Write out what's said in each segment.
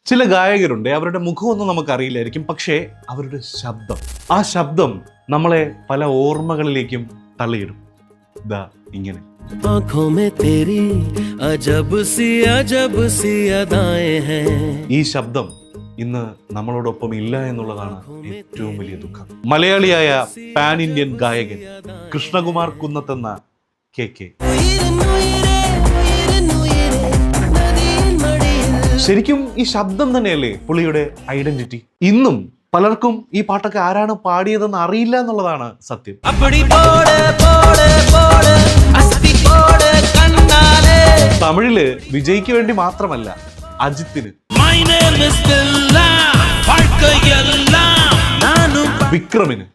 ചില ഗായകരുണ്ട്, അവരുടെ മുഖമൊന്നും നമുക്കറിയില്ലായിരിക്കും, പക്ഷേ അവരുടെ ശബ്ദം, ആ ശബ്ദം നമ്മളെ പല ഓർമ്മകളിലേക്കും തള്ളിയിടും. ഇതാ ഇങ്ങനെ. ഈ ശബ്ദം ഇന്ന് നമ്മളോടൊപ്പം ഇല്ല എന്നുള്ളതാണ് ഏറ്റവും വലിയ ദുഃഖം. മലയാളിയായ പാൻ ഇന്ത്യൻ ഗായകൻ കൃഷ്ണകുമാർ കുന്നത്തെന്ന KK. ശരിക്കും ഈ ശബ്ദം തന്നെയല്ലേ പുള്ളിയുടെ ഐഡന്റിറ്റി. ഇന്നും പലർക്കും ഈ പാട്ടൊക്കെ ആരാണ് പാടിയതെന്ന് അറിയില്ല എന്നുള്ളതാണ് സത്യം. തമിഴില് വിജയ്ക്ക് വേണ്ടി മാത്രമല്ല, അജിത്തിന്, വിക്രമിന്,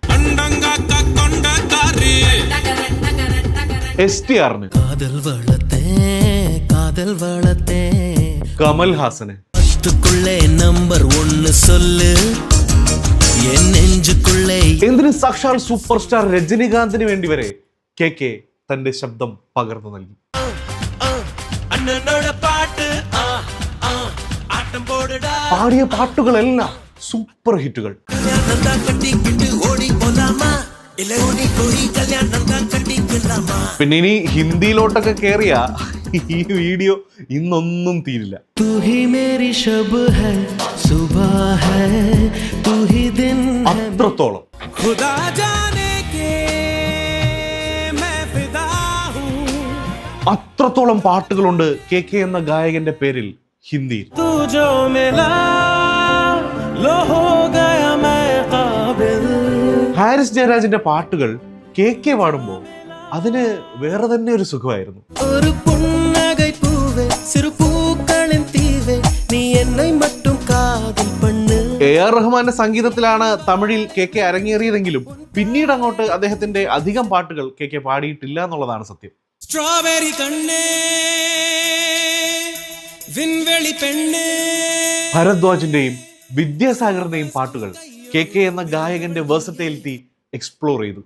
STRന്, കമൽ ഹാസന്, നമ്പർ 1 സൊല്ല്, എന്തിന് സാക്ഷാൽ സൂപ്പർ സ്റ്റാർ രജനികാന്തിന് വേണ്ടി വരെ KK തന്റെ ശബ്ദം പകർന്നു നൽകി. പാടിയ പാട്ടുകളെല്ലാം സൂപ്പർ ഹിറ്റുകൾ. പിന്നെ ഇനി ഹിന്ദിയിലോട്ടൊക്കെ കേറിയ ഈ വീഡിയോ ഇന്നൊന്നും തീരില്ല. അത്രത്തോളം അത്രത്തോളം പാട്ടുകളുണ്ട് KK എന്ന ഗായകന്റെ പേരിൽ ഹിന്ദിയിൽ. ഹാരിസ് ജയരാജിന്റെ പാട്ടുകൾ KK പാടുമ്പോ അതിന് വേറെ തന്നെ ഒരു സുഖമായിരുന്നു. AR റഹ്മാന്റെ സംഗീതത്തിലാണ് തമിഴിൽ KK അരങ്ങേറിയതെങ്കിലും പിന്നീട് അങ്ങോട്ട് അദ്ദേഹത്തിന്റെ അധികം പാട്ടുകൾ KK പാടിയിട്ടില്ല എന്നുള്ളതാണ് സത്യം. ഭരദ്വാജിന്റെയും വിദ്യാസാഗറിന്റെയും പാട്ടുകൾ KK എന്ന ഗായകന്റെ വേഴ്സറ്റൈലിറ്റി എക്സ്പ്ലോർ ചെയ്തു.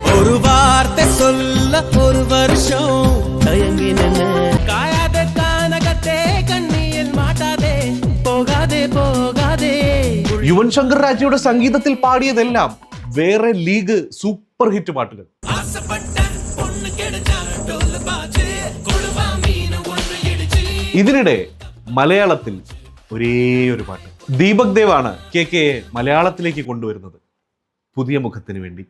യുവൻ ശങ്കർ രാജയുടെ സംഗീതത്തിൽ പാടിയതെല്ലാം വേറെ ലീഗ് സൂപ്പർ ഹിറ്റ് പാട്ടുകൾ. ഇതിനിടെ മലയാളത്തിൽ ഒരേ ഒരു പാട്ട്. ദീപക് ദേവാണ് KKയെ മലയാളത്തിലേക്ക് കൊണ്ടുവരുന്നത് പുതിയ മുഖത്തിന് വേണ്ടി.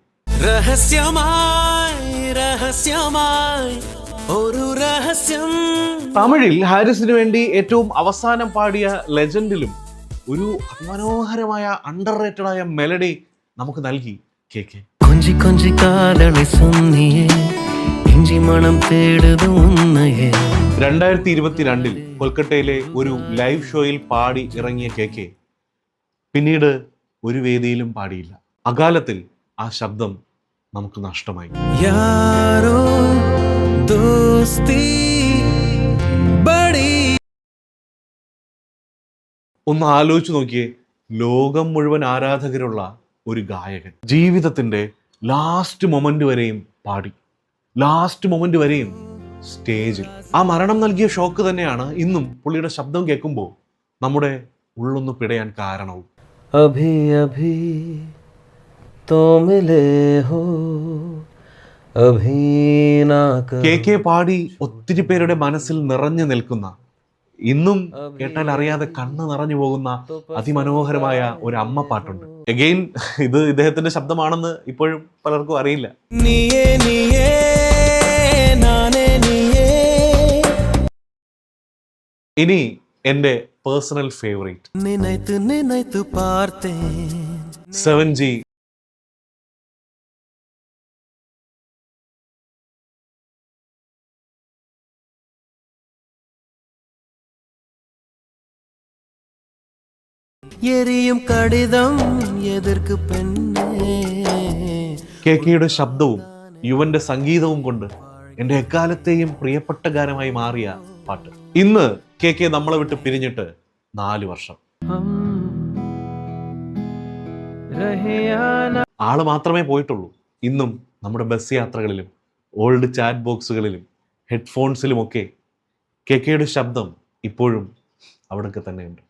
തമിഴിൽ ഹാരിസിന് വേണ്ടി ഏറ്റവും അവസാനം പാടിയ ലെജൻഡിലും ഒരു മനോഹരമായ അണ്ടർ റേറ്റഡ് ആയ മെലഡി നമുക്ക് നൽകി KK. 2022 കൊൽക്കത്തയിലെ ഒരു ലൈവ് ഷോയിൽ പാടി ഇറങ്ങിയ KK പിന്നീട് ഒരു വേദിയിലും പാടിയില്ല. അകാലത്തിൽ ആ ശബ്ദം നമുക്ക് നഷ്ടമായി. ഒന്ന് ആലോചിച്ച് നോക്കിയേ, ലോകം മുഴുവൻ ആരാധകരുള്ള ഒരു ഗായകൻ ജീവിതത്തിന്റെ ലാസ്റ്റ് മൊമെന്റ് വരെയും പാടി, ലാസ്റ്റ് മൊമെന്റ് വരെയും സ്റ്റേജിൽ. ആ മരണം നൽകിയ ഷോക്ക് തന്നെയാണ് ഇന്നും പുള്ളിയുടെ ശബ്ദം കേൾക്കുമ്പോൾ നമ്മുടെ ഉള്ളൊന്ന് പിടയാൻ കാരണവും. KK പാടി ഒത്തിരി പേരുടെ മനസ്സിൽ നിറഞ്ഞു നിൽക്കുന്ന, ഇന്നും കേട്ടാൽ അറിയാതെ കണ്ണ് നിറഞ്ഞു പോകുന്ന അതിമനോഹരമായ ഒരു അമ്മ പാട്ടുണ്ട്. എഗെയിൻ ഇത് ഇദ്ദേഹത്തിന്റെ ശബ്ദമാണെന്ന് ഇപ്പോഴും പലർക്കും അറിയില്ല. ഇനി എന്റെ പേഴ്സണൽ ഫേവറേറ്റ് 7G. എരിയും കടിതം എതിർക്ക് പെണ്ണേ. KKയുടെ ശബ്ദവും യുവന്റെ സംഗീതവും കൊണ്ട് എന്റെ എക്കാലത്തെയും പ്രിയപ്പെട്ട ഗാനമായി മാറിയ പാട്ട്. ഇന്ന് KK നമ്മളെ വിട്ട് പിരിഞ്ഞിട്ട് 4 വർഷം. ആള് മാത്രമേ പോയിട്ടുള്ളൂ. ഇന്നും നമ്മുടെ ബസ് യാത്രകളിലും ഓൾഡ് ചാറ്റ് ബോക്സുകളിലും ഹെഡ്ഫോൺസിലുമൊക്കെ KKയുടെ ശബ്ദം ഇപ്പോഴും അവിടൊക്കെ തന്നെയുണ്ട്.